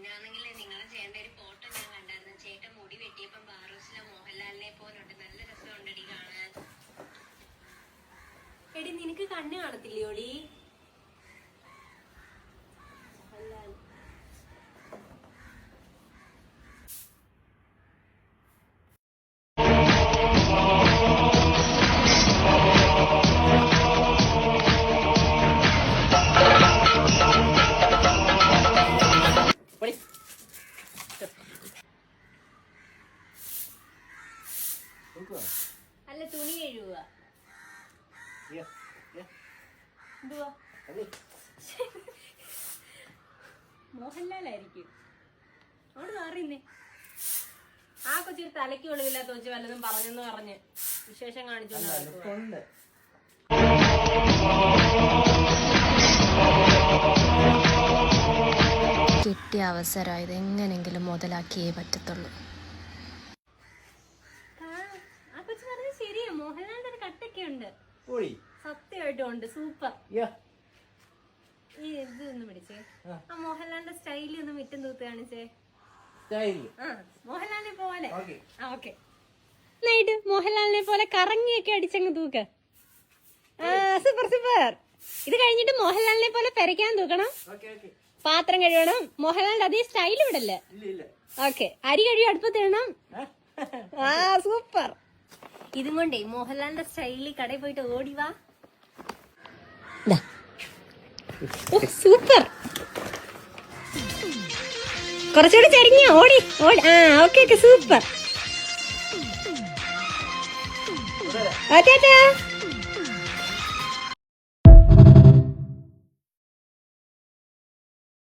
പിന്നാണെങ്കിൽ നിങ്ങൾ ചെയ്യേണ്ട ഒരു ഫോട്ടോ ഞാൻ കണ്ടായിരുന്നു. ചേട്ടൻ മുടി വെട്ടിയപ്പം ബാറൂസിലെ മോഹൻലാലിനെ പോലുണ്ട്. നല്ല രസമുണ്ടടി കാണാൻ. എടി നിനക്ക് കണ്ണ് കാണത്തില്ലയോടി? അല്ല തുണി കഴുകുക. എന്തുവാ മോഹൻലാലായിരിക്കും. അവിടെ മാറിയുന്നേ. ആ കൊച്ചിരി തലയ്ക്ക് ഒളിവില്ലാത്ത വെച്ച് വല്ലതും പറഞ്ഞെന്ന് പറഞ്ഞ് വിശേഷം കാണിച്ചു. കിട്ടിയ അവസരം ഇതെങ്ങനെങ്കിലും മുതലാക്കിയേ പറ്റത്തുള്ളൂ. ആ കൊച്ചു പറഞ്ഞത് ശരിയാ. മോഹൻലാലിന്റെ ഒരു കട്ടൊക്കെ ഉണ്ട്. സത്യമായിട്ടും ഉണ്ട്. സൂപ്പർ. ഈ ഇത് ഒന്ന് പിടിച്ചേ. ആ മോഹൻലാലിന്റെ സ്റ്റൈലി ഒന്ന് മിറ്റം തൂത്ത് കാണിച്ചേ. മോഹൻലാലിനെ പോലെ. ഓക്കെ. മോഹൻലാലിനെ പോലെ കറങ്ങിയൊക്കെ അടിച്ചങ്ങ് തൂക്ക്. Super super. ഇത് കഴിഞ്ഞിട്ട് മോഹൻലാലിനെ പോലെ പെരയ്ക്കാൻ തൂക്കണം. പാത്രം കഴുകണം. മോഹൻലാലിന്റെ അതേ സ്റ്റൈൽ വിടല്ലേ? ഓക്കെ. അരി കഴുകി അടുപ്പത്തിടണം. സൂപ്പർ. ഇതും കൊണ്ടേ മോഹൻലാലിന്റെ സ്റ്റൈലിൽ കടയിൽ പോയിട്ട് ഓടിവാ. സൂപ്പർ. കുറച്ചുകൂടി ചരിഞ്ഞ ഓടി ഓടി. Okay super.